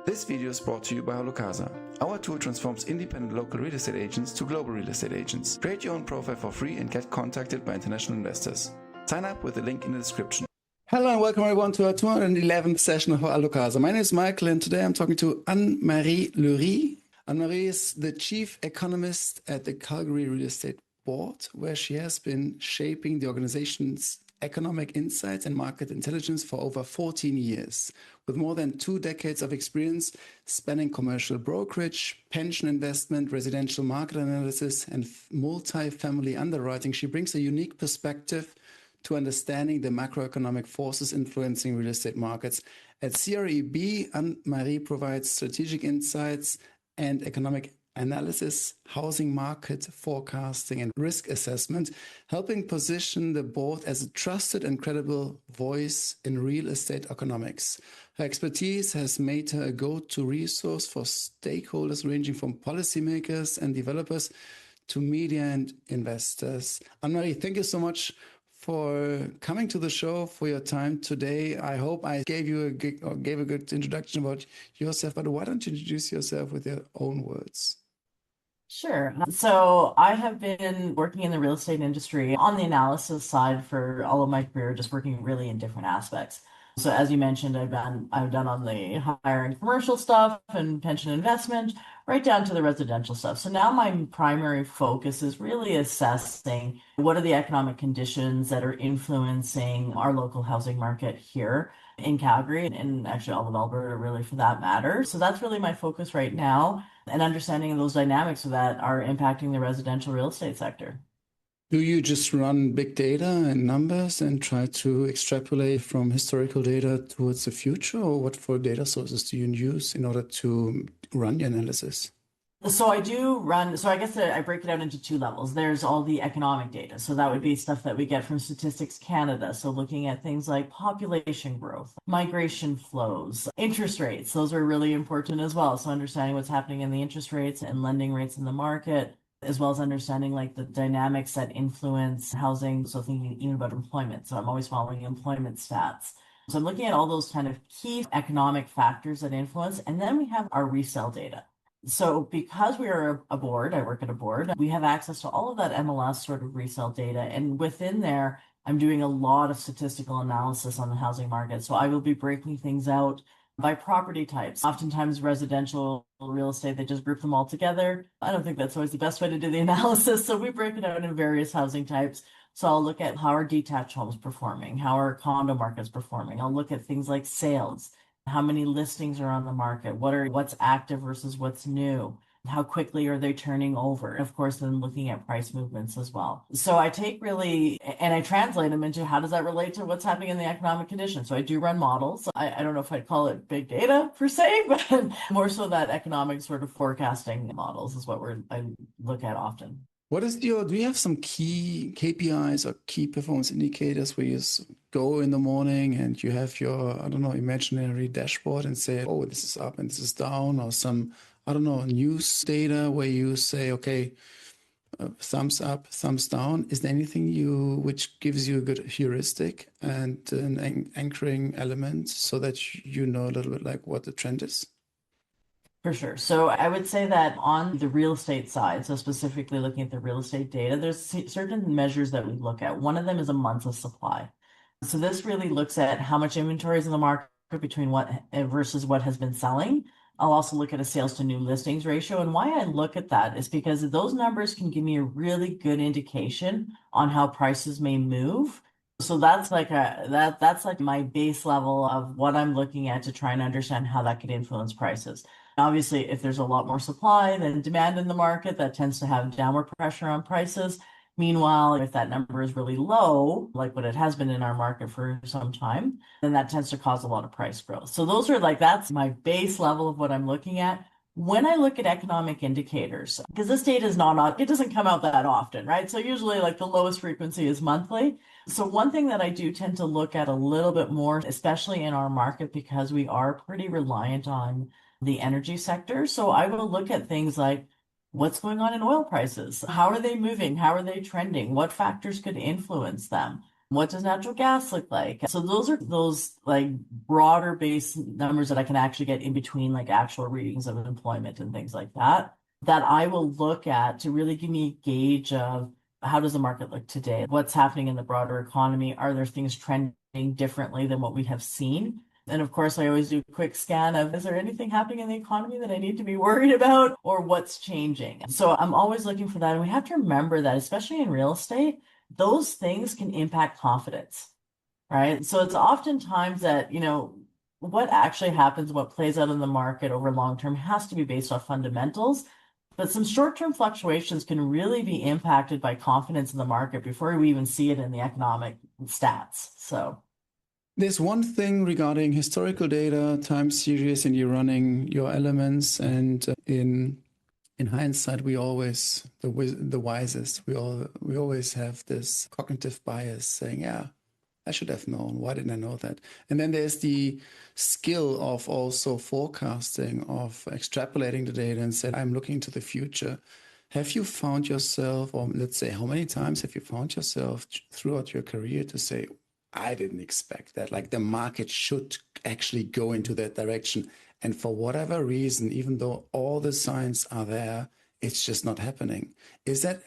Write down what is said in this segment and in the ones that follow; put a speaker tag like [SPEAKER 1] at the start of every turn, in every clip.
[SPEAKER 1] This video is brought to you by HalloCasa. Our tool transforms independent local real estate agents to global real estate agents. Create your own profile for free and get contacted by international investors. Sign up with the link in the description.
[SPEAKER 2] Hello and welcome everyone to our 211th session of HalloCasa. My name is Michael and today I'm talking to Ann-Marie Lurie. Ann-Marie is the chief economist at the Calgary Real Estate Board, where she has been shaping the organization's economic insights and market intelligence for over 14 years, with more than 2 decades of experience spanning commercial brokerage, pension investment, residential market analysis, and multi-family underwriting. She brings a unique perspective to understanding the macroeconomic forces influencing real estate markets. At CREB, Ann-Marie provides strategic insights and economic analysis, housing market forecasting, and risk assessment, helping position the board as a trusted and credible voice in real estate economics. Her expertise has made her a go-to resource for stakeholders ranging from policymakers and developers to media and investors. Ann-Marie, thank you so much for coming to the show, for your time today. I hope I gave a good introduction about yourself, but why don't you introduce yourself with your own words?
[SPEAKER 3] Sure. So I have been working in the real estate industry on the analysis side for all of my career, just working really in different aspects. So as you mentioned, I've done on the higher end commercial stuff and pension investment, right down to the residential stuff. So now my primary focus is really assessing what are the economic conditions that are influencing our local housing market here in Calgary and actually all of Alberta, really, for that matter. So that's really my focus right now, and understanding those dynamics that are impacting the residential real estate sector.
[SPEAKER 2] Do you just run big data and numbers and try to extrapolate from historical data towards the future, or what for data sources do you use in order to run your analysis?
[SPEAKER 3] So I guess I break it out into 2 levels. There's all the economic data. So that would be stuff that we get from Statistics Canada. So looking at things like population growth, migration flows, interest rates. Those are really important as well. So understanding what's happening in the interest rates and lending rates in the market, as well as understanding like the dynamics that influence housing. So thinking even about employment. So I'm always following employment stats. So I'm looking at all those kind of key economic factors that influence. And then we have our resale data. So because we are a board, I work at a board, we have access to all of that MLS sort of resale data. And within there, I'm doing a lot of statistical analysis on the housing market. So I will be breaking things out by property types. Oftentimes residential real estate, they just group them all together. I don't think that's always the best way to do the analysis. So we break it out in various housing types. So I'll look at how are detached homes performing, how are condo markets performing. I'll look at things like sales. How many listings are on the market? What's active versus what's new? How quickly are they turning over? Of course, then looking at price movements as well. So I take and I translate them into how does that relate to what's happening in the economic conditions. So I do run models. I don't know if I'd call it big data per se, but more so that economic sort of forecasting models is what I look at often.
[SPEAKER 2] Do you have some key KPIs or key performance indicators where you go in the morning and you have your, imaginary dashboard and say, oh, this is up and this is down, or some, news data where you say, okay, thumbs up, thumbs down? Is there anything which gives you a good heuristic and an anchoring element so that you know a little bit like what the trend is?
[SPEAKER 3] For sure. So I would say that on the real estate side, so specifically looking at the real estate data, there's certain measures that we look at. One of them is a month of supply. So this really looks at how much inventory is in the market between what versus what has been selling. I'll also look at a sales to new listings ratio. And why I look at that is because those numbers can give me a really good indication on how prices may move. So that's like that's like my base level of what I'm looking at to try and understand how that could influence prices. Obviously, if there's a lot more supply than demand in the market, that tends to have downward pressure on prices. Meanwhile, if that number is really low, like what it has been in our market for some time, then that tends to cause a lot of price growth. So that's my base level of what I'm looking at. When I look at economic indicators, because this data it doesn't come out that often, right? So usually like the lowest frequency is monthly. So one thing that I do tend to look at a little bit more, especially in our market, because we are pretty reliant on the energy sector. So I will look at things like what's going on in oil prices. How are they moving? How are they trending? What factors could influence them? What does natural gas look like? So those are those like broader base numbers that I can actually get in between like actual readings of employment and things like that, that I will look at to really give me a gauge of how does the market look today? What's happening in the broader economy? Are there things trending differently than what we have seen? And of course, I always do a quick scan of, is there anything happening in the economy that I need to be worried about or what's changing? So I'm always looking for that. And we have to remember that, especially in real estate, those things can impact confidence, right? So it's oftentimes that, what actually happens, what plays out in the market over long term has to be based off fundamentals. But some short-term fluctuations can really be impacted by confidence in the market before we even see it in the economic stats. So
[SPEAKER 2] there's one thing regarding historical data, time series, and you're running your elements. And in hindsight, we always the wisest. We always have this cognitive bias saying, "Yeah, I should have known. Why didn't I know that?" And then there's the skill of also forecasting, of extrapolating the data and saying, "I'm looking to the future." Have you found yourself, or let's say, how many times have you found yourself throughout your career to say, I didn't expect that, like the market should actually go into that direction. And for whatever reason, even though all the signs are there, it's just not happening. Is that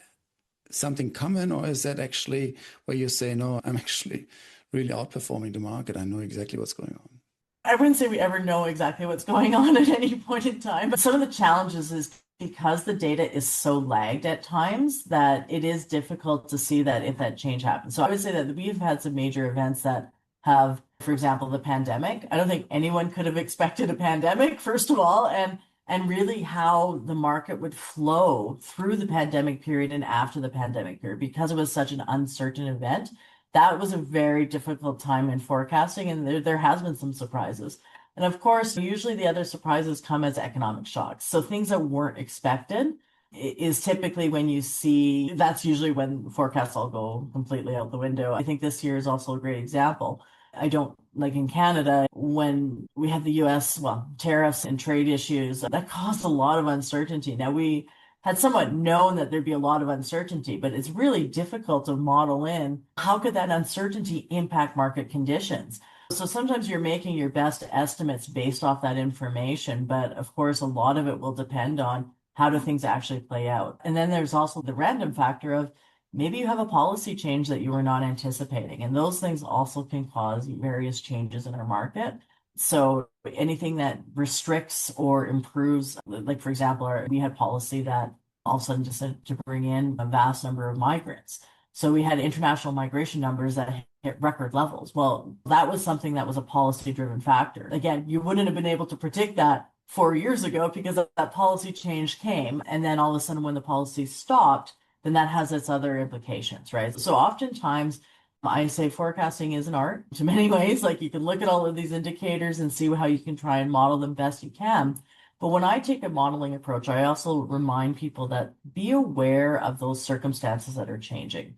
[SPEAKER 2] something common, or is that actually where you say, no, I'm actually really outperforming the market. I know exactly what's going on.
[SPEAKER 3] I wouldn't say we ever know exactly what's going on at any point in time, but some of the challenges is because the data is so lagged at times that it is difficult to see that if that change happens. So I would say that we've had some major events that have, for example, the pandemic. I don't think anyone could have expected a pandemic, first of all, and really how the market would flow through the pandemic period and after the pandemic period, because it was such an uncertain event. That was a very difficult time in forecasting, and there has been some surprises. And of course, usually the other surprises come as economic shocks. So things that weren't expected is typically when you see, that's usually when forecasts all go completely out the window. I think this year is also a great example. I don't like in Canada, when we had the US, tariffs and trade issues, that caused a lot of uncertainty. Now, we had somewhat known that there'd be a lot of uncertainty, but it's really difficult to model in how could that uncertainty impact market conditions. So sometimes you're making your best estimates based off that information, but of course, a lot of it will depend on how do things actually play out. And then there's also the random factor of maybe you have a policy change that you were not anticipating, and those things also can cause various changes in our market. So anything that restricts or improves, like for example, we had policy that all of a sudden decided to bring in a vast number of migrants. So we had international migration numbers that hit record levels. Well, that was something that was a policy-driven factor. Again, you wouldn't have been able to predict that 4 years ago because that policy change came. And then all of a sudden when the policy stopped, then that has its other implications, right? So oftentimes I say forecasting is an art to many ways. Like you can look at all of these indicators and see how you can try and model them best you can. But when I take a modeling approach, I also remind people that be aware of those circumstances that are changing.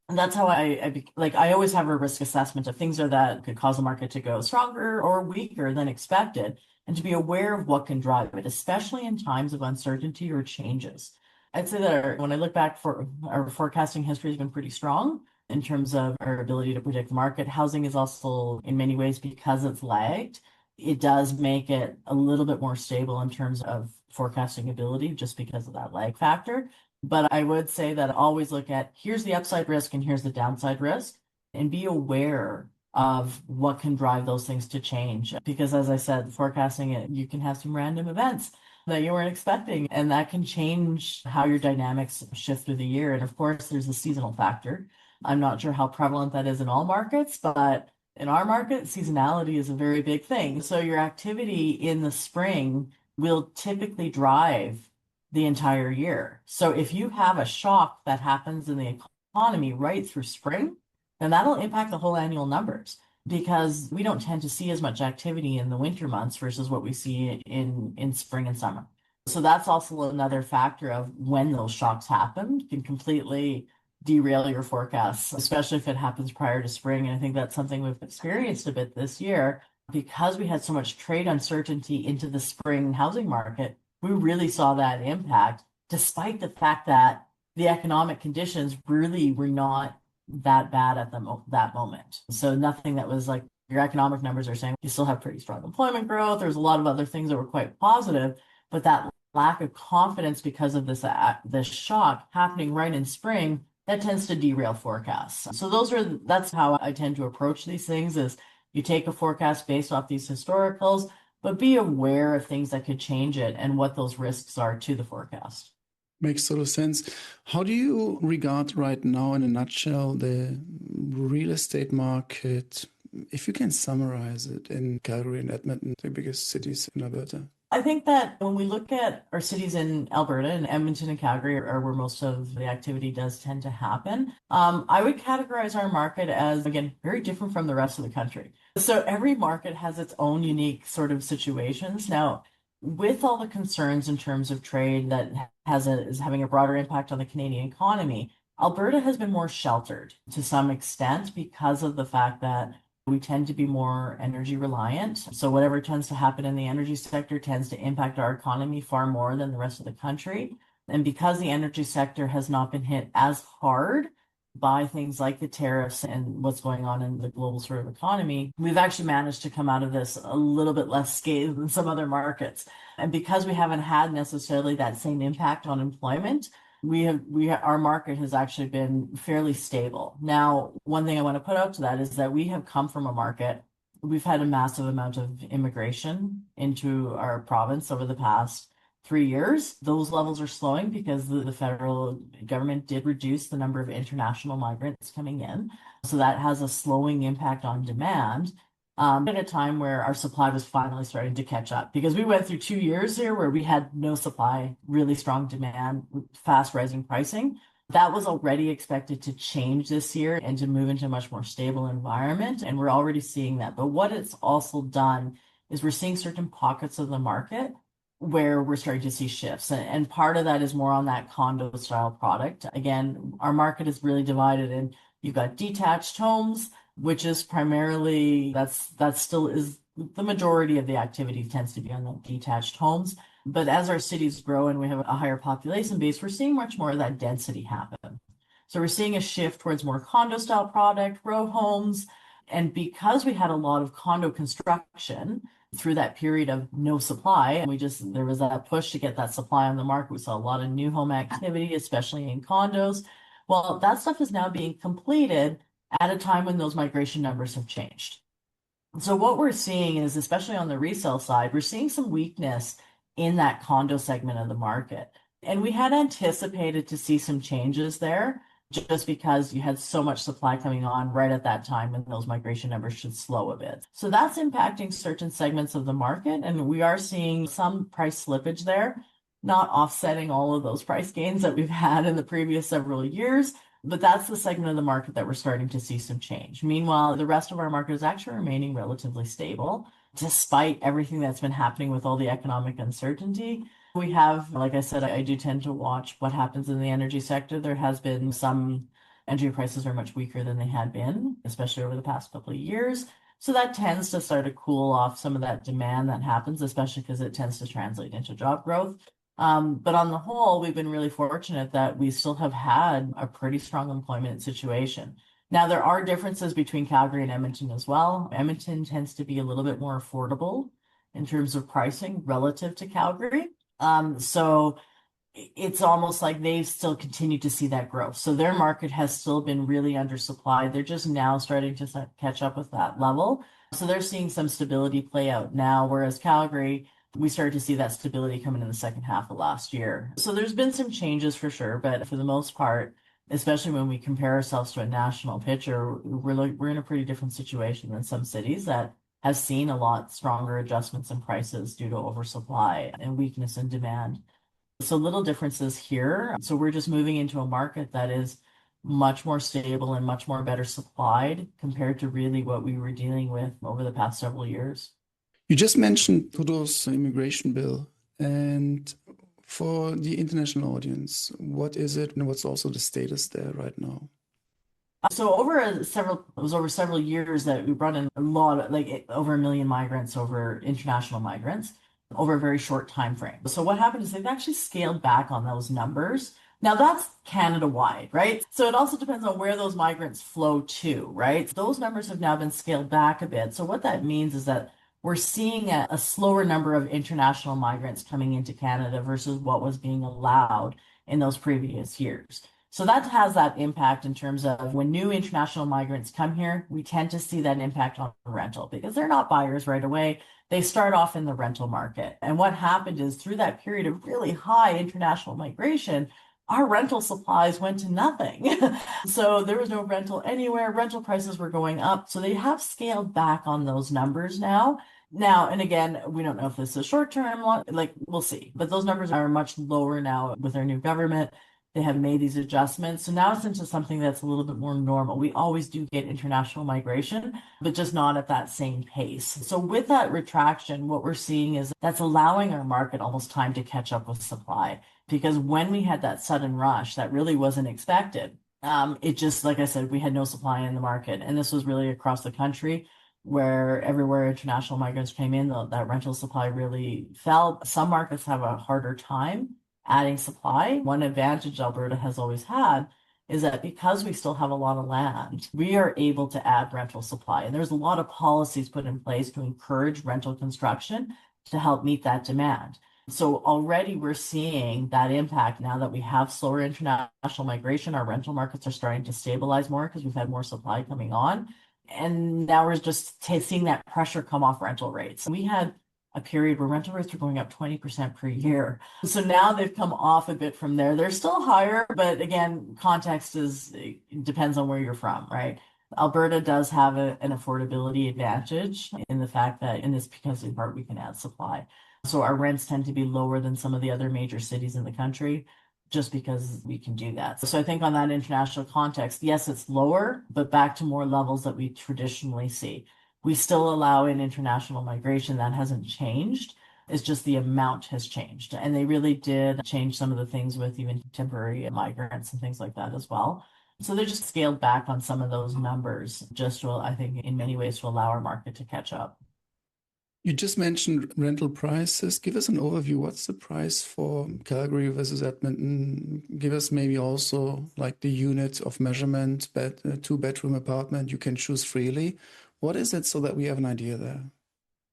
[SPEAKER 3] And that's how I always have a risk assessment of things that could cause the market to go stronger or weaker than expected, and to be aware of what can drive it, especially in times of uncertainty or changes. I'd say that when I look back, for our forecasting history has been pretty strong in terms of our ability to predict the market. Housing is also, in many ways, because it's lagged, it does make it a little bit more stable in terms of forecasting ability just because of that lag factor. But I would say that always look at here's the upside risk and here's the downside risk, and be aware of what can drive those things to change. Because as I said, forecasting it, you can have some random events that you weren't expecting, and that can change how your dynamics shift through the year. And of course, there's a seasonal factor. I'm not sure how prevalent that is in all markets, but in our market, seasonality is a very big thing. So your activity in the spring will typically drive the entire year. So if you have a shock that happens in the economy right through spring, then that'll impact the whole annual numbers, because we don't tend to see as much activity in the winter months versus what we see in spring and summer. So that's also another factor of when those shocks happen can completely derail your forecasts, especially if it happens prior to spring. And I think that's something we've experienced a bit this year because we had so much trade uncertainty into the spring housing market. We really saw that impact, despite the fact that the economic conditions really were not that bad at that moment. So nothing that was like your economic numbers are saying you still have pretty strong employment growth. There's a lot of other things that were quite positive, but that lack of confidence because of this shock happening right in spring, that tends to derail forecasts. So that's how I tend to approach these things is you take a forecast based off these historicals, but be aware of things that could change it and what those risks are to the forecast.
[SPEAKER 2] Makes total sense. How do you regard right now, in a nutshell, the real estate market, if you can summarize it, in Calgary and Edmonton, the biggest cities in Alberta?
[SPEAKER 3] I think that when we look at our cities in Alberta, and Edmonton and Calgary are where most of the activity does tend to happen, I would categorize our market as, again, very different from the rest of the country. So every market has its own unique sort of situations. Now, with all the concerns in terms of trade that is having a broader impact on the Canadian economy, Alberta has been more sheltered to some extent because of the fact that we tend to be more energy reliant. So whatever tends to happen in the energy sector tends to impact our economy far more than the rest of the country. And because the energy sector has not been hit as hard by things like the tariffs and what's going on in the global sort of economy, we've actually managed to come out of this a little bit less scathed than some other markets. And because we haven't had necessarily that same impact on employment, our market has actually been fairly stable. Now, one thing I want to put out to that is that we have come from a market, we've had a massive amount of immigration into our province over the past 3 years. Those levels are slowing because the federal government did reduce the number of international migrants coming in. So that has a slowing impact on demand. At a time where our supply was finally starting to catch up, because we went through 2 years here where we had no supply, really strong demand, fast rising pricing. That was already expected to change this year and to move into a much more stable environment. And we're already seeing that. But what it's also done is we're seeing certain pockets of the market where we're starting to see shifts. And part of that is more on that condo style product. Again, our market is really divided in, you've got detached homes, which is primarily, that still is the majority of the activity tends to be on the detached homes. But as our cities grow and we have a higher population base, we're seeing much more of that density happen. So we're seeing a shift towards more condo style product, row homes. And because we had a lot of condo construction through that period of no supply, and there was that push to get that supply on the market. We saw a lot of new home activity, especially in condos. Well, that stuff is now being completed at a time when those migration numbers have changed. So what we're seeing is, especially on the resale side, we're seeing some weakness in that condo segment of the market. And we had anticipated to see some changes there just because you had so much supply coming on right at that time when those migration numbers should slow a bit. So that's impacting certain segments of the market. And we are seeing some price slippage there, not offsetting all of those price gains that we've had in the previous several years. But that's the segment of the market that we're starting to see some change. Meanwhile, the rest of our market is actually remaining relatively stable, despite everything that's been happening with all the economic uncertainty. We have, like I said, I do tend to watch what happens in the energy sector. There has been some energy prices are much weaker than they had been, especially over the past couple of years. So that tends to start to cool off some of that demand that happens, especially because it tends to translate into job growth. But on the whole, we've been really fortunate that we still have had a pretty strong employment situation. Now, there are differences between Calgary and Edmonton as well. Edmonton tends to be a little bit more affordable in terms of pricing relative to Calgary. So it's almost like they've still continued to see that growth. So their market has still been really undersupplied. They're just now starting to catch up with that level. So they're seeing some stability play out now, whereas Calgary, we started to see that stability coming in the second half of last year. So there's been some changes for sure, but for the most part, especially when we compare ourselves to a national picture, we're in a pretty different situation than some cities that have seen a lot stronger adjustments in prices due to oversupply and weakness in demand. So little differences here. So we're just moving into a market that is much more stable and much more better supplied compared to really what we were dealing with over the past several years.
[SPEAKER 2] You just mentioned Trudeau's immigration bill, and for the international audience, what is it and what's also the status there right now?
[SPEAKER 3] So it was over several years that we brought in a lot of, like over 1 million migrants, over international migrants, over a very short time frame. So what happened is they've actually scaled back on those numbers Now that's Canada-wide, right? So it also depends on where those migrants flow to, right? Those numbers have now been scaled back a bit. So what that means is that we're seeing a slower number of international migrants coming into Canada versus what was being allowed in those previous years. So that has that impact in terms of when new international migrants come here, we tend to see that impact on rental because they're not buyers right away. They start off in the rental market. And what happened is through that period of really high international migration, our rental supplies went to nothing. So there was no rental anywhere. Rental prices were going up. So they have scaled back on those numbers now. Now, and again, we don't know if this is short term, like we'll see. But those numbers are much lower now with our new government. They have made these adjustments. So now it's into something that's a little bit more normal. We always do get international migration, but just not at that same pace. So with that retraction, what we're seeing is that's allowing our market almost time to catch up with supply. Because when we had that sudden rush, that really wasn't expected. It just, like I said, we had no supply in the market. And this was really across the country where everywhere international migrants came in, that rental supply really fell. Some markets have a harder time adding supply. One advantage Alberta has always had is that because we still have a lot of land, we are able to add rental supply. And there's a lot of policies put in place to encourage rental construction to help meet that demand. So already we're seeing that impact now that we have slower international migration. Our rental markets are starting to stabilize more because we've had more supply coming on. And now we're just seeing that pressure come off rental rates. We had a period where rental rates were going up 20% per year. So now they've come off a bit from there. They're still higher, but again, context depends on where you're from, right? Alberta does have an affordability advantage in the fact that because in part we can add supply. So our rents tend to be lower than some of the other major cities in the country just because we can do that. So I think on that international context, yes, it's lower, but back to more levels that we traditionally see. We still allow in international migration. That hasn't changed. It's just the amount has changed. And they really did change some of the things with even temporary migrants and things like that as well. So they just scaled back on some of those numbers just to, I think, in many ways to allow our market to catch up.
[SPEAKER 2] You just mentioned rental prices. Give us an overview. What's the price for Calgary versus Edmonton? Give us maybe also like the unit of measurement, two-bedroom apartment. You can choose freely. What is it so that we have an idea there?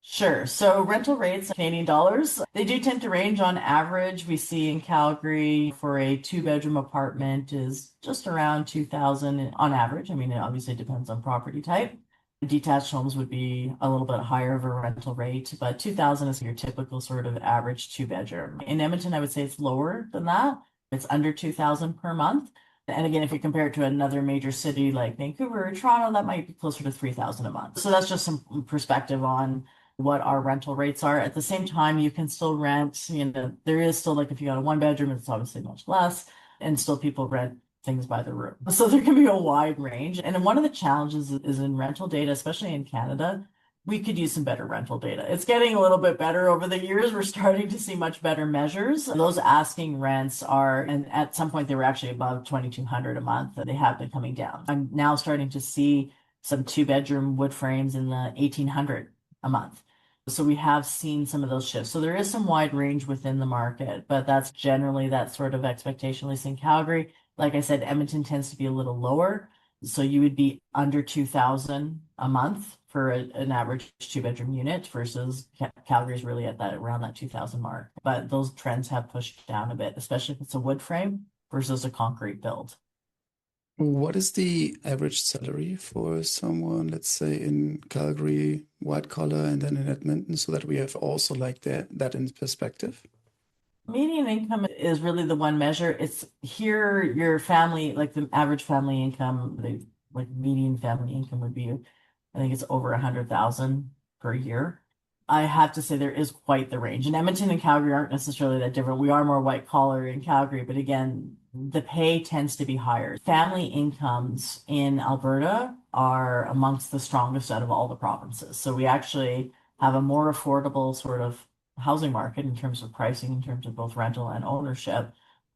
[SPEAKER 3] Sure. So rental rates, Canadian dollars, they do tend to range on average. We see in Calgary for a two-bedroom apartment is just around 2,000 on average. I mean, it obviously depends on property type. Detached homes would be a little bit higher of a rental rate, but 2,000 is your typical sort of average two-bedroom. In Edmonton, I would say it's lower than that. It's under 2,000 per month. And again, if you compare it to another major city like Vancouver or Toronto, that might be closer to 3,000 a month. So that's just some perspective on what our rental rates are. At the same time, you can still rent, there is still like if you got a one bedroom, it's obviously much less, and still people rent things by the room. So there can be a wide range. And one of the challenges is in rental data, especially in Canada, we could use some better rental data. It's getting a little bit better over the years. We're starting to see much better measures. Those asking rents are, and at some point they were actually above 2,200 a month. They have been coming down. I'm now starting to see some two-bedroom wood frames in the 1,800 a month. So we have seen some of those shifts. So there is some wide range within the market, but that's generally that sort of expectation, at least in Calgary. Like I said, Edmonton tends to be a little lower. So you would be under 2,000 a month for an average two-bedroom unit versus Calgary's really at that around that 2,000 mark. But those trends have pushed down a bit, especially if it's a wood frame versus a concrete build.
[SPEAKER 2] What is the average salary for someone, let's say in Calgary, white collar, and then in Edmonton, so that we have also like that in perspective?
[SPEAKER 3] Median income is really the one measure. It's here, your family, like the average family income, like median family income would be, I think it's over 100,000 per year. I have to say there is quite the range. And Edmonton and Calgary aren't necessarily that different. We are more white collar in Calgary, but again, the pay tends to be higher. Family incomes in Alberta are amongst the strongest out of all the provinces. So we actually have a more affordable sort of housing market in terms of pricing, in terms of both rental and ownership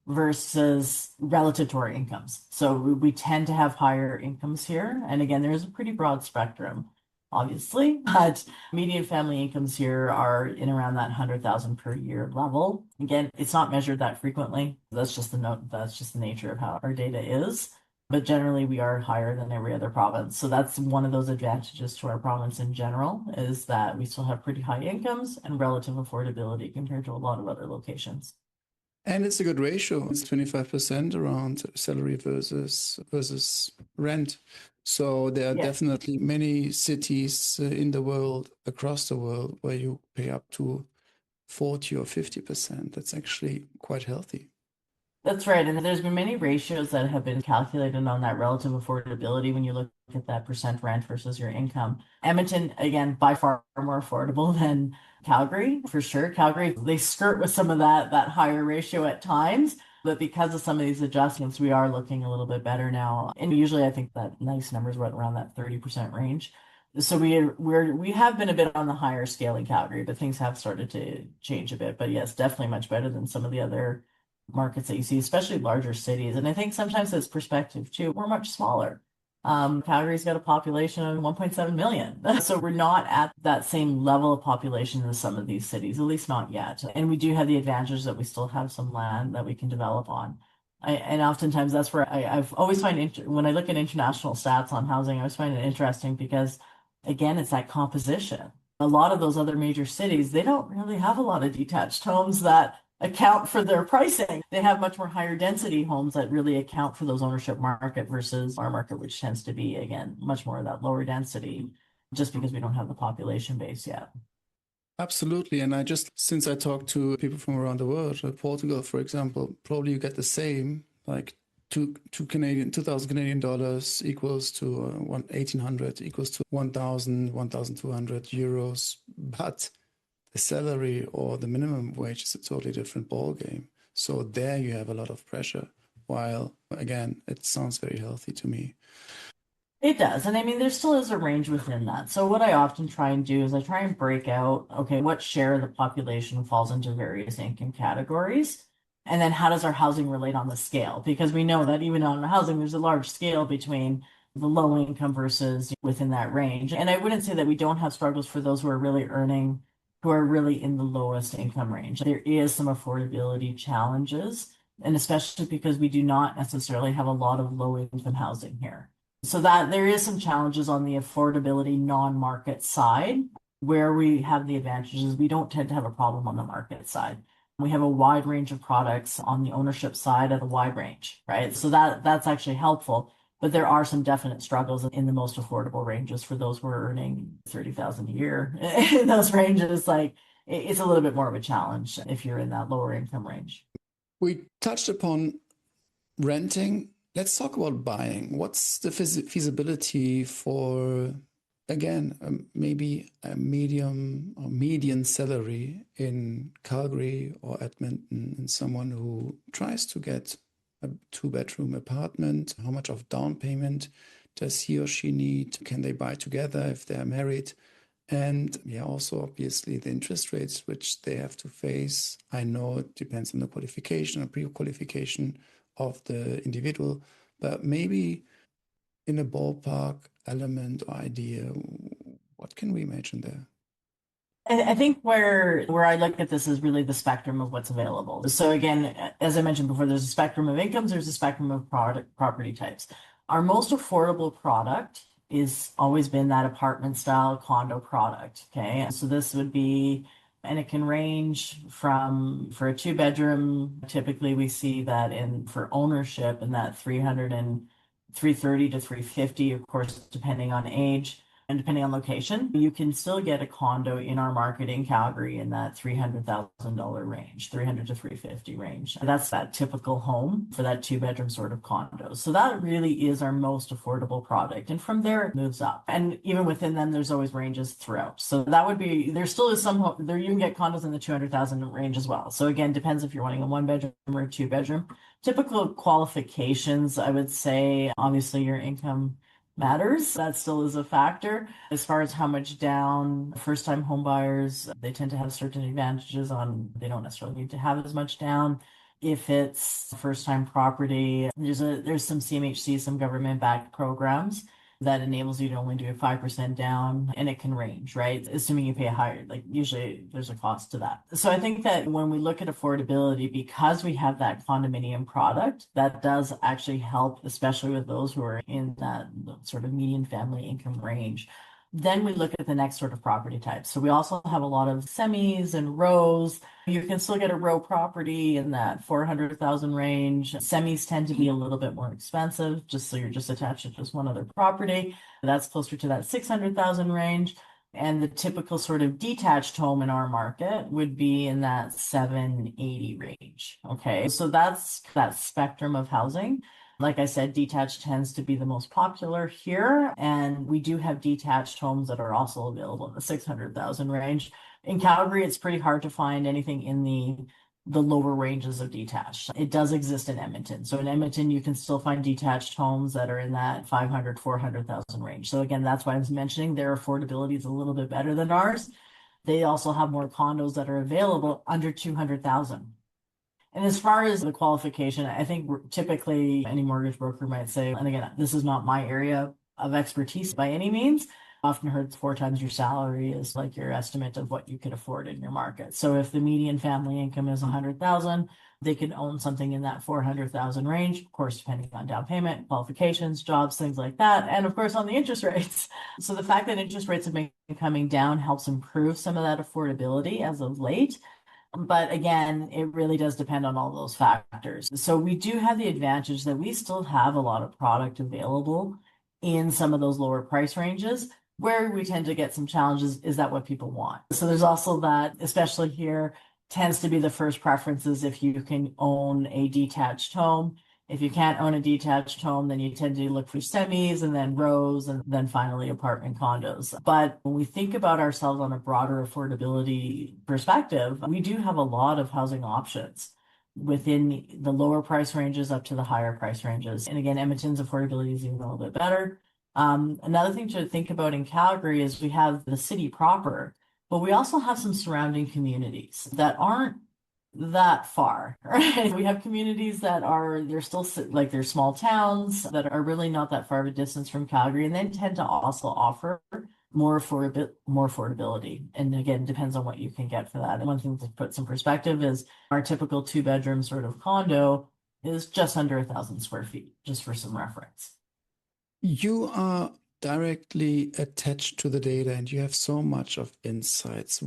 [SPEAKER 3] versus relative to our incomes. So we tend to have higher incomes here. And again, there's a pretty broad spectrum. obviously, but median family incomes here are in around that 100,000 per year level. Again, it's not measured that frequently. That's just the nature of how our data is. But generally, we are higher than every other province. So that's one of those advantages to our province in general, is that we still have pretty high incomes and relative affordability compared to a lot of other locations.
[SPEAKER 2] And it's a good ratio. It's 25% around salary versus rent. So there are definitely many cities in the world, across the world, where you pay up to 40 or 50%. That's actually quite healthy.
[SPEAKER 3] That's right. And there's been many ratios that have been calculated on that relative affordability when you look at that percent rent versus your income. Edmonton, again, by far more affordable than Calgary, for sure. Calgary, they skirt with some of that higher ratio at times. But because of some of these adjustments, we are looking a little bit better now. And usually I think that nice numbers were around that 30% range. So we have been a bit on the higher scale in Calgary, but things have started to change a bit. But yes, definitely much better than some of the other markets that you see, especially larger cities. And I think sometimes it's perspective too. We're much smaller. Calgary's got a population of 1.7 million. So we're not at that same level of population as some of these cities, at least not yet. And we do have the advantage that we still have some land that we can develop on. And oftentimes that's where I've always find when I look at international stats on housing, I always find it interesting because, again, it's that composition. A lot of those other major cities, they don't really have a lot of detached homes that account for their pricing. They have much more higher density homes that really account for those ownership market versus our market, which tends to be, again, much more of that lower density, just because we don't have the population base yet.
[SPEAKER 2] Absolutely. And since I talked to people from around the world, Portugal, for example, probably you get the same, like 2,000 Canadian dollars equals to 1,800 equals to 1,000, 1,200 euros. But the salary or the minimum wage is a totally different ballgame. So there you have a lot of pressure, while, again, it sounds very healthy to me.
[SPEAKER 3] It does. And I mean, there still is a range within that. So what I often try and do is I try and break out, okay, what share of the population falls into various income categories? And then how does our housing relate on the scale? Because we know that even on the housing, there's a large scale between the low income versus within that range. And I wouldn't say that we don't have struggles for those who are really in the lowest income range. There is some affordability challenges, and especially because we do not necessarily have a lot of low income housing here. So that there is some challenges on the affordability non-market side. Where we have the advantages, we don't tend to have a problem on the market side. We have a wide range of products on the ownership side at a wide range, right? So that's actually helpful. But there are some definite struggles in the most affordable ranges for those who are earning 30,000 a year. In those ranges, like it's a little bit more of a challenge if you're in that lower income range.
[SPEAKER 2] We touched upon renting. Let's talk about buying. What's the feasibility for, again, maybe a medium or median salary in Calgary or Edmonton, and someone who tries to get a 2-bedroom apartment? How much of down payment does he or she need? Can they buy together if they're married? And also obviously the interest rates which they have to face. I know it depends on the qualification or pre-qualification of the individual, but maybe in a ballpark element or idea, what can we imagine there?
[SPEAKER 3] I think where I look at this is really the spectrum of what's available. So again, as I mentioned before, there's a spectrum of incomes, there's a spectrum of property types. Our most affordable product is always been that apartment style condo product. Okay. So this would be, and it can range from, for a 2-bedroom, typically we see that for ownership in that 330 to 350, of course, depending on age. And depending on location, you can still get a condo in our market in Calgary in that $300,000 range, 300 to 350 range. That's that typical home for that 2-bedroom sort of condo. So that really is our most affordable product. And from there, it moves up. And even within them, there's always ranges throughout. So that would be, there still is some, there you can get condos in the 200,000 range as well. So again, depends if you're wanting a 1-bedroom or a 2-bedroom. Typical qualifications, I would say, obviously your income matters. That still is a factor. As far as how much down, first-time home buyers, they tend to have certain advantages they don't necessarily need to have as much down. If it's first-time property, there's some CMHC, some government-backed programs that enables you to only do a 5% down, and it can range, right? Assuming you pay a higher, like usually there's a cost to that. So I think that when we look at affordability, because we have that condominium product, that does actually help, especially with those who are in that sort of median family income range. Then we look at the next sort of property types. So we also have a lot of semis and rows. You can still get a row property in that 400,000 range. Semis tend to be a little bit more expensive, just so you're just attached to just one other property. That's closer to that 600,000 range. And the typical sort of detached home in our market would be in that 780 range. Okay, so that's that spectrum of housing. Like I said, detached tends to be the most popular here, and we do have detached homes that are also available in the 600,000 range. In Calgary, it's pretty hard to find anything in the lower ranges of detached. It does exist in Edmonton. So in Edmonton, you can still find detached homes that are in that 500, 400,000 range. So again, that's why I was mentioning their affordability is a little bit better than ours. They also have more condos that are available under 200,000. And as far as the qualification, I think typically any mortgage broker might say, and again, this is not my area of expertise by any means. Often heard 4 times your salary is like your estimate of what you could afford in your market. So if the median family income is 100,000, they could own something in that 400,000 range, of course, depending on down payment, qualifications, jobs, things like that. And of course, on the interest rates. So the fact that interest rates have been coming down helps improve some of that affordability as of late. But again, it really does depend on all those factors. So we do have the advantage that we still have a lot of product available in some of those lower price ranges. Where we tend to get some challenges is that what people want. So there's also that, especially here, tends to be the first preferences if you can own a detached home. If you can't own a detached home, then you tend to look for semis and then rows and then finally apartment condos. But when we think about ourselves on a broader affordability perspective, we do have a lot of housing options within the lower price ranges up to the higher price ranges. And again, Edmonton's affordability is even a little bit better. Another thing to think about in Calgary is we have the city proper, but we also have some surrounding communities that aren't that far, right? We have communities that they're still like they're small towns that are really not that far of a distance from Calgary, and then tend to also offer more affordability. And again, depends on what you can get for that. And one thing to put some perspective is our typical 2-bedroom sort of condo is just under 1,000 square feet, just for some reference.
[SPEAKER 2] You are directly attached to the data and you have so much of insights.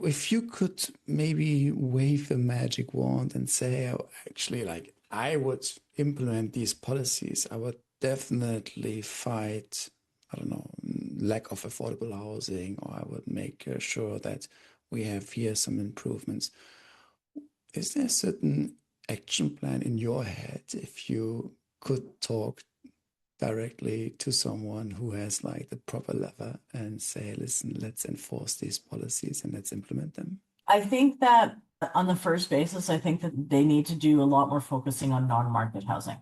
[SPEAKER 2] If you could maybe wave a magic wand and say, oh, actually, like I would implement these policies, I would definitely fight, I don't know, lack of affordable housing, or I would make sure that we have here some improvements. Is there a certain action plan in your head if you could talk directly to someone who has like the proper lever and say, listen, let's enforce these policies and let's implement them?
[SPEAKER 3] I think that on the first basis, I think that they need to do a lot more focusing on non-market housing.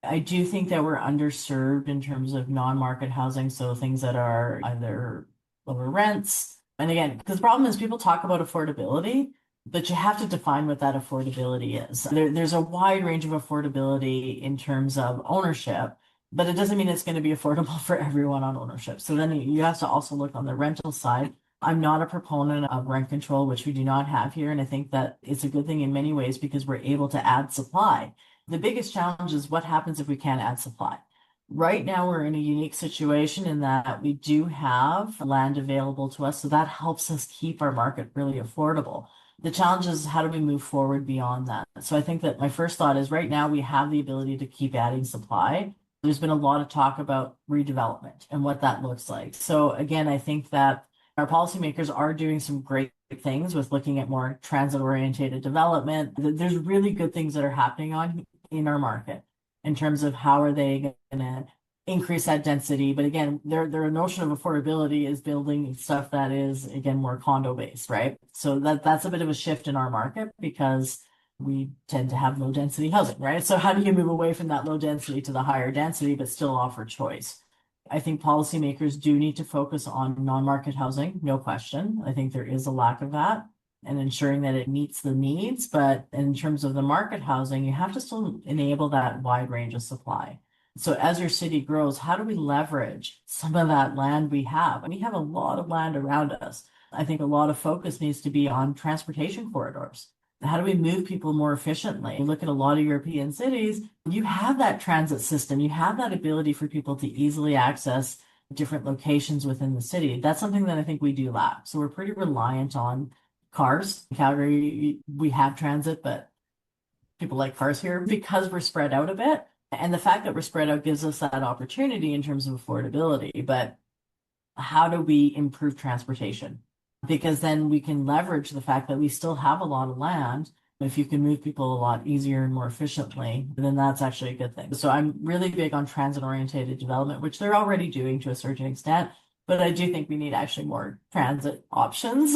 [SPEAKER 3] I do think that we're underserved in terms of non-market housing. So things that are either lower rents. And again, because the problem is people talk about affordability, but you have to define what that affordability is. There's a wide range of affordability in terms of ownership, but it doesn't mean it's going to be affordable for everyone on ownership. So then you have to also look on the rental side. I'm not a proponent of rent control, which we do not have here. And I think that it's a good thing in many ways because we're able to add supply. The biggest challenge is what happens if we can't add supply. Right now, we're in a unique situation in that we do have land available to us. So that helps us keep our market really affordable. The challenge is how do we move forward beyond that? So I think that my first thought is right now we have the ability to keep adding supply. There's been a lot of talk about redevelopment and what that looks like. So again, I think that our policymakers are doing some great things with looking at more transit-oriented development. There's really good things that are happening in our market in terms of how are they going to increase that density. But again, their notion of affordability is building stuff that is, again, more condo-based, right? So that's a bit of a shift in our market because we tend to have low density housing, right? So how do you move away from that low density to the higher density, but still offer choice? I think policymakers do need to focus on non-market housing, no question. I think there is a lack of that and ensuring that it meets the needs. But in terms of the market housing, you have to still enable that wide range of supply. So as your city grows, how do we leverage some of that land we have? We have a lot of land around us. I think a lot of focus needs to be on transportation corridors. How do we move people more efficiently? You look at a lot of European cities, you have that transit system, you have that ability for people to easily access different locations within the city. That's something that I think we do lack. So we're pretty reliant on cars. In Calgary, we have transit, but people like cars here because we're spread out a bit. And the fact that we're spread out gives us that opportunity in terms of affordability. But how do we improve transportation? Because then we can leverage the fact that we still have a lot of land. If you can move people a lot easier and more efficiently, then that's actually a good thing. So I'm really big on transit-oriented development, which they're already doing to a certain extent. But I do think we need actually more transit options.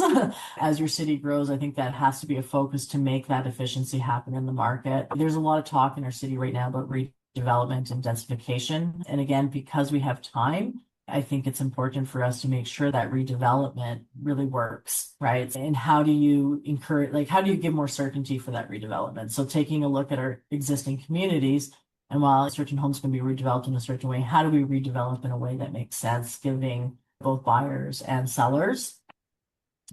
[SPEAKER 3] As your city grows, I think that has to be a focus to make that efficiency happen in the market. There's a lot of talk in our city right now about redevelopment and densification. And again, because we have time, I think it's important for us to make sure that redevelopment really works, right? And how do you encourage, like, how do you give more certainty for that redevelopment? So taking a look at our existing communities, and while certain homes can be redeveloped in a certain way, how do we redevelop in a way that makes sense, giving both buyers and sellers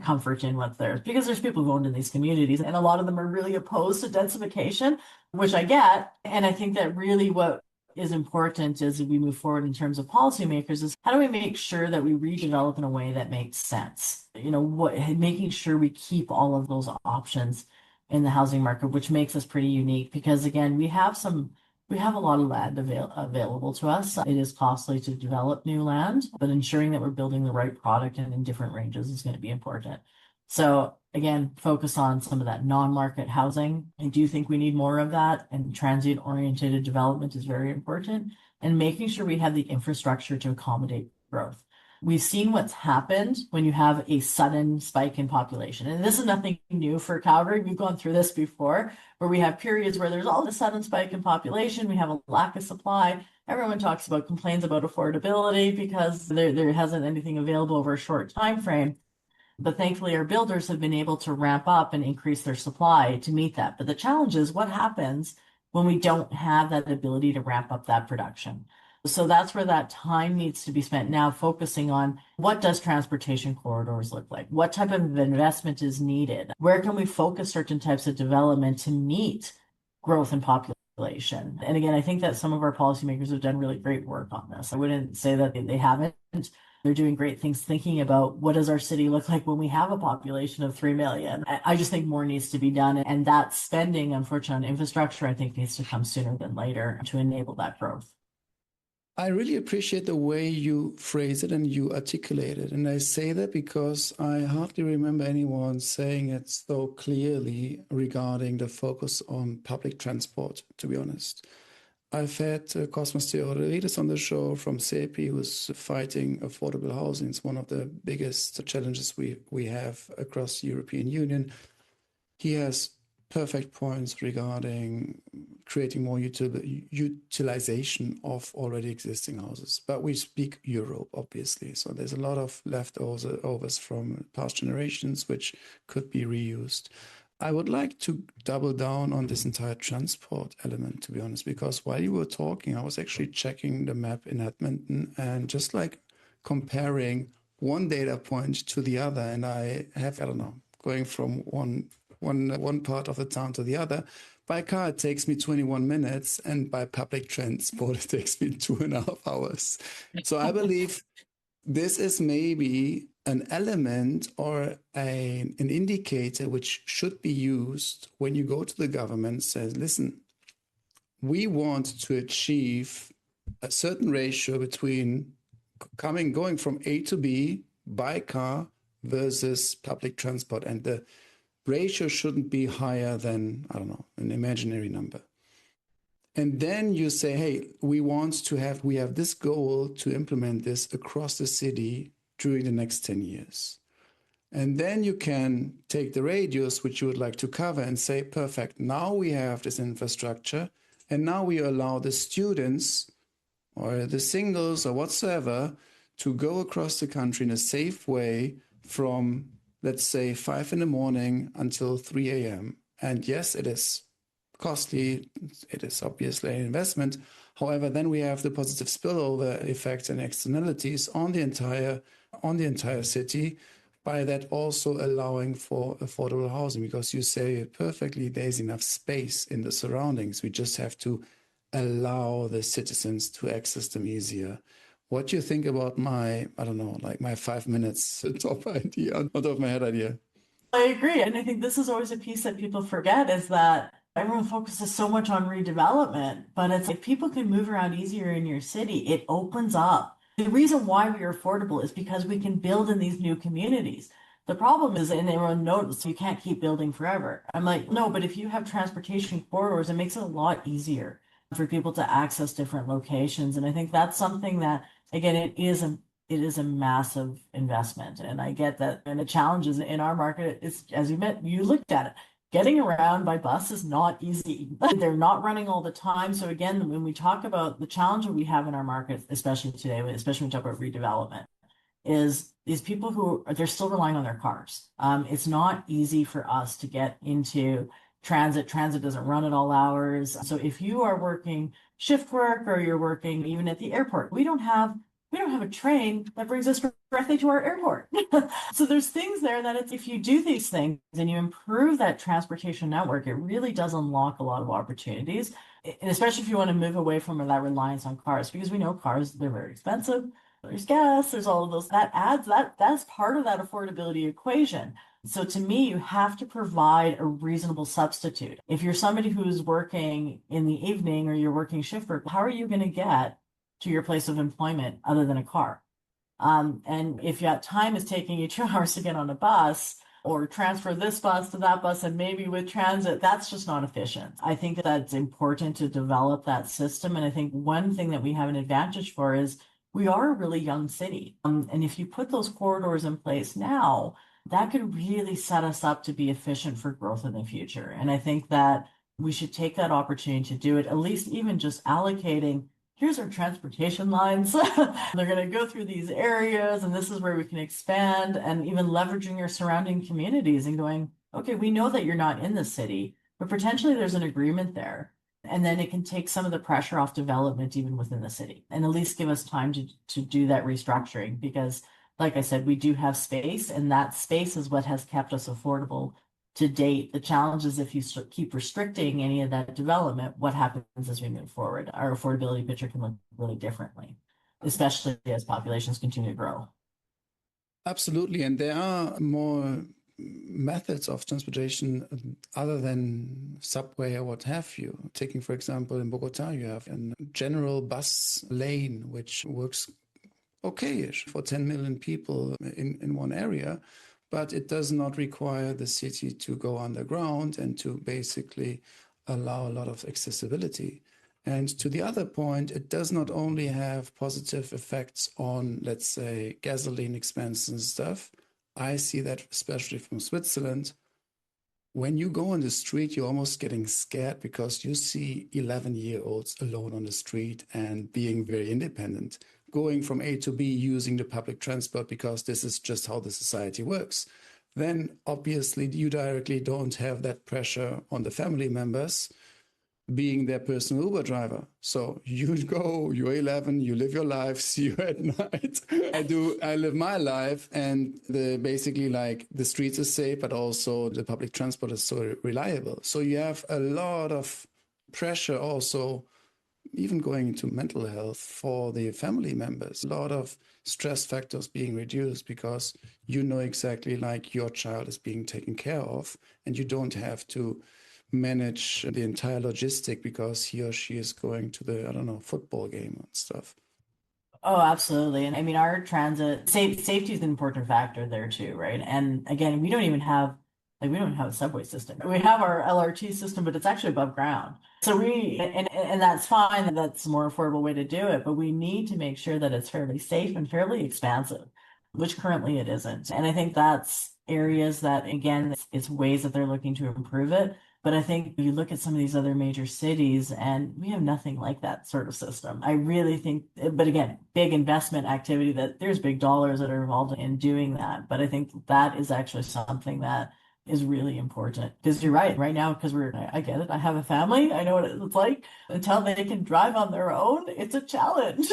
[SPEAKER 3] comfort in what's theirs? Because there's people going to these communities, and a lot of them are really opposed to densification, which I get. And I think that really what is important as we move forward in terms of policymakers is how do we make sure that we redevelop in a way that makes sense? Making sure we keep all of those options in the housing market, which makes us pretty unique because again, we have a lot of land available to us. It is costly to develop new land, but ensuring that we're building the right product and in different ranges is going to be important. So again, focus on some of that non-market housing. I do think we need more of that, and transient-oriented development is very important, and making sure we have the infrastructure to accommodate growth. We've seen what's happened when you have a sudden spike in population. And this is nothing new for Calgary. We've gone through this before, where we have periods where there's all of a sudden spike in population. We have a lack of supply. Everyone complains about affordability because there hasn't anything available over a short time frame. But thankfully, our builders have been able to ramp up and increase their supply to meet that. But the challenge is what happens when we don't have that ability to ramp up that production. So that's where that time needs to be spent now, focusing on what does transportation corridors look like? What type of investment is needed? Where can we focus certain types of development to meet growth in population? And again, I think that some of our policymakers have done really great work on this. I wouldn't say that they haven't. They're doing great things thinking about what does our city look like when we have a population of 3 million. I just think more needs to be done. And that spending, unfortunately, on infrastructure, I think needs to come sooner than later to enable that growth.
[SPEAKER 2] I really appreciate the way you phrase it and you articulate it. And I say that because I hardly remember anyone saying it so clearly regarding the focus on public transport, to be honest. I've had Cosmos Theodoridis on the show from CEPI, who's fighting affordable housing. It's one of the biggest challenges we have across the European Union. He has perfect points regarding creating more utilization of already existing houses. But we speak Europe, obviously. So there's a lot of leftovers from past generations, which could be reused. I would like to double down on this entire transport element, to be honest, because while you were talking, I was actually checking the map in Edmonton and just like comparing one data point to the other. And I don't know, going from one part of the town to the other. By car, it takes me 21 minutes, and by public transport, it takes me 2.5 hours. So I believe this is maybe an element or an indicator which should be used when you go to the government and say, listen, we want to achieve a certain ratio between going from A to B by car versus public transport. And the ratio shouldn't be higher than, I don't know, an imaginary number. And then you say, hey, we have this goal to implement this across the city during the next 10 years. And then you can take the radius which you would like to cover and say, perfect, now we have this infrastructure, and now we allow the students or the singles or whatsoever to go across the country in a safe way from, let's say, 5 a.m. until 3 a.m. And yes, it is costly. It is obviously an investment. However, then we have the positive spillover effects and externalities on the entire city, by that also allowing for affordable housing, because you say it perfectly, there's enough space in the surroundings. We just have to allow the citizens to access them easier. What do you think about my 5 minutes top idea, on top of my head idea?
[SPEAKER 3] I agree. And I think this is always a piece that people forget, is that everyone focuses so much on redevelopment, but it's if people can move around easier in your city, it opens up. The reason why we are affordable is because we can build in these new communities. The problem is, and everyone knows, you can't keep building forever. I'm like, no, but if you have transportation corridors, it makes it a lot easier for people to access different locations. And I think that's something that, again, it is a massive investment. And I get that. And the challenges in our market is, as you looked at it, getting around by bus is not easy. They're not running all the time. So again, when we talk about the challenge that we have in our market, especially today, especially when we talk about redevelopment, is these people who they're still relying on their cars. It's not easy for us to get into transit. Transit doesn't run at all hours. So if you are working shift work or you're working even at the airport, we don't have a train that brings us directly to our airport. So there's things there that if you do these things and you improve that transportation network, it really does unlock a lot of opportunities. And especially if you want to move away from that reliance on cars, because we know cars, they're very expensive. There's gas, there's all of those. That's part of that affordability equation. So to me, you have to provide a reasonable substitute. If you're somebody who's working in the evening or you're working shift work, how are you going to get to your place of employment other than a car? And if that time is taking you 2 hours to get on a bus or transfer this bus to that bus, and maybe with transit, that's just not efficient. I think that's important to develop that system. And I think one thing that we have an advantage for is we are a really young city. And if you put those corridors in place now, that could really set us up to be efficient for growth in the future. And I think that we should take that opportunity to do it, at least even just allocating, here's our transportation lines. They're going to go through these areas, and this is where we can expand, and even leveraging your surrounding communities and going, okay, we know that you're not in the city, but potentially there's an agreement there. And then it can take some of the pressure off development even within the city, and at least give us time to do that restructuring. Because like I said, we do have space, and that space is what has kept us affordable to date. The challenge is if you keep restricting any of that development, what happens as we move forward? Our affordability picture can look really differently, especially as populations continue to grow.
[SPEAKER 2] Absolutely. And there are more methods of transportation other than subway or what have you. Taking, for example, in Bogota, you have a general bus lane, which works okay-ish for 10 million people in one area, but it does not require the city to go underground and to basically allow a lot of accessibility. And to the other point, it does not only have positive effects on, let's say, gasoline expenses and stuff. I see that especially from Switzerland. When you go on the street, you're almost getting scared because you see 11-year-olds alone on the street and being very independent, going from A to B using the public transport because this is just how the society works. Then obviously you directly don't have that pressure on the family members being their personal Uber driver. So you go, you're 11, you live your life, see you at night. I live my life, and basically like the streets are safe, but also the public transport is so reliable. So you have a lot of pressure also, even going into mental health for the family members. A lot of stress factors being reduced because you know exactly like your child is being taken care of, and you don't have to manage the entire logistic because he or she is going to the, football game and stuff.
[SPEAKER 3] Oh, absolutely. And I mean, our transit safety is an important factor there too, right? And again, we don't have a subway system. We have our LRT system, but it's actually above ground. So and that's fine. That's a more affordable way to do it, but we need to make sure that it's fairly safe and fairly expansive, which currently it isn't. And I think that's areas that, again, it's ways that they're looking to improve it. But I think you look at some of these other major cities and we have nothing like that sort of system. I really think, but again, big investment activity, that there's big dollars that are involved in doing that. But I think that is actually something that is really important. Because you're right now, because I get it. I have a family. I know what it's like. Until they can drive on their own, it's a challenge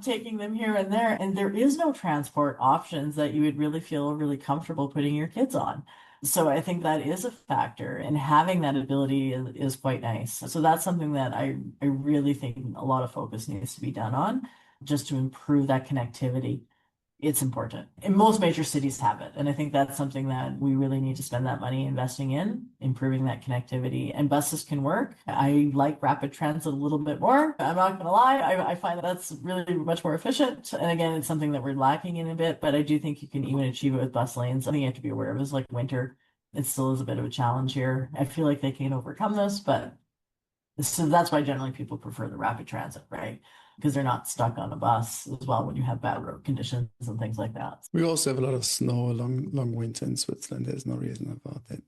[SPEAKER 3] taking them here and there. And there is no transport options that you would really feel really comfortable putting your kids on. So I think that is a factor, and having that ability is quite nice. So that's something that I really think a lot of focus needs to be done on, just to improve that connectivity. It's important. And most major cities have it. And I think that's something that we really need to spend that money investing in, improving that connectivity. And buses can work. I like rapid transit a little bit more. I'm not going to lie. I find that that's really much more efficient. And again, it's something that we're lacking in a bit, but I do think you can even achieve it with bus lanes. I think you have to be aware of it. It's like winter. It still is a bit of a challenge here. I feel like they can overcome this, but so that's why generally people prefer the rapid transit, right? Because they're not stuck on a bus as well when you have bad road conditions and things like that.
[SPEAKER 2] We also have a lot of snow, long winter in Switzerland. There's no reason about that,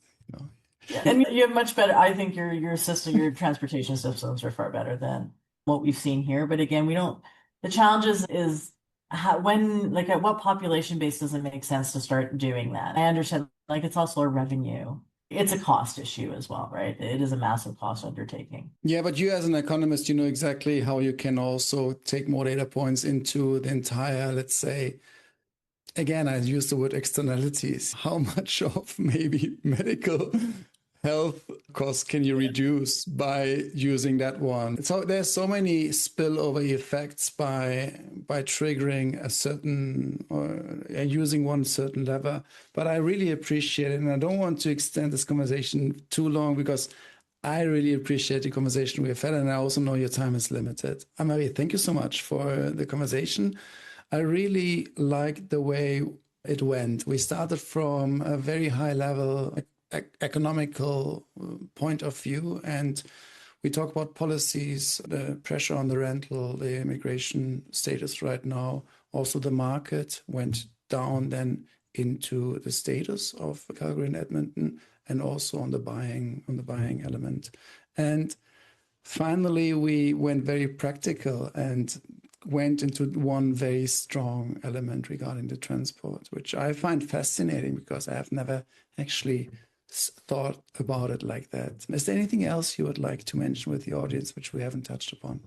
[SPEAKER 3] Yeah, and you have much better. I think your system, your transportation systems are far better than what we've seen here. But again, we don't. The challenges is at what population base does it make sense to start doing that? I understand, it's also a revenue. It's a cost issue as well, right? It is a massive cost undertaking.
[SPEAKER 2] Yeah, but you as an economist, you know exactly how you can also take more data points into the entire, let's say, again, I use the word externalities. How much of maybe medical health costs can you reduce by using that one? So there's so many spillover effects by triggering a certain or using one certain lever. But I really appreciate it, and I don't want to extend this conversation too long because I really appreciate the conversation we have had, and I also know your time is limited. Ann-Marie, thank you so much for the conversation. I really like the way it went. We started from a very high level economical point of view, and we talk about policies, the pressure on the rental, the immigration status right now. Also, the market went down then into the status of Calgary and Edmonton, and also on the buying element. And finally, we went very practical and went into one very strong element regarding the transport, which I find fascinating because I have never actually thought about it like that. Is there anything else you would like to mention with the audience which we haven't touched upon?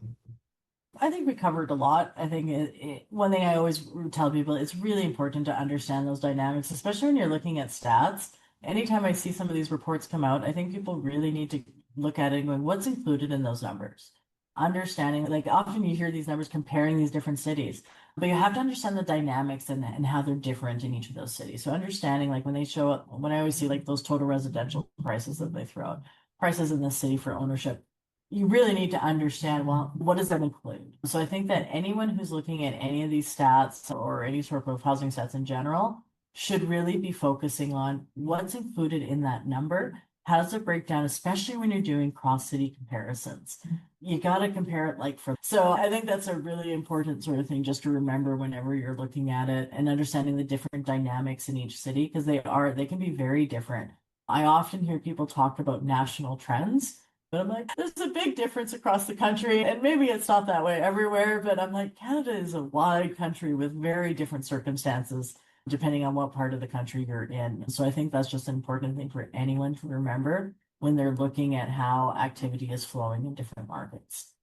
[SPEAKER 3] I think we covered a lot. I think one thing I always tell people, it's really important to understand those dynamics, especially when you're looking at stats. Anytime I see some of these reports come out, I think people really need to look at it and going, what's included in those numbers? Understanding, often you hear these numbers comparing these different cities, but you have to understand the dynamics and how they're different in each of those cities. So understanding, when they show up, when I always see those total residential prices that they throw out, prices in the city for ownership, you really need to understand, well, what does that include? So I think that anyone who's looking at any of these stats or any sort of housing stats in general should really be focusing on what's included in that number. How does it break down, especially when you're doing cross-city comparisons? You got to compare it so I think that's a really important sort of thing just to remember whenever you're looking at it and understanding the different dynamics in each city, because they can be very different. I often hear people talk about national trends, but I'm like, there's a big difference across the country, and maybe it's not that way everywhere, but I'm like, Canada is a wide country with very different circumstances depending on what part of the country you're in. So I think that's just an important thing for anyone to remember when they're looking at how activity is flowing in different markets.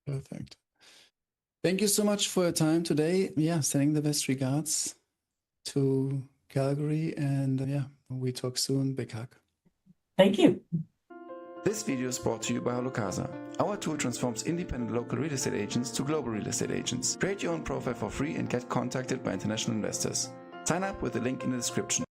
[SPEAKER 2] Perfect. Thank you so much for your time today. Yeah, sending the best regards to Calgary, and we talk soon. Big hug.
[SPEAKER 3] Thank you.
[SPEAKER 1] This video is brought to you by HalloCasa. Our tool transforms independent local real estate agents to global real estate agents. Create your own profile for free and get contacted by international investors. Sign up with the link in the description.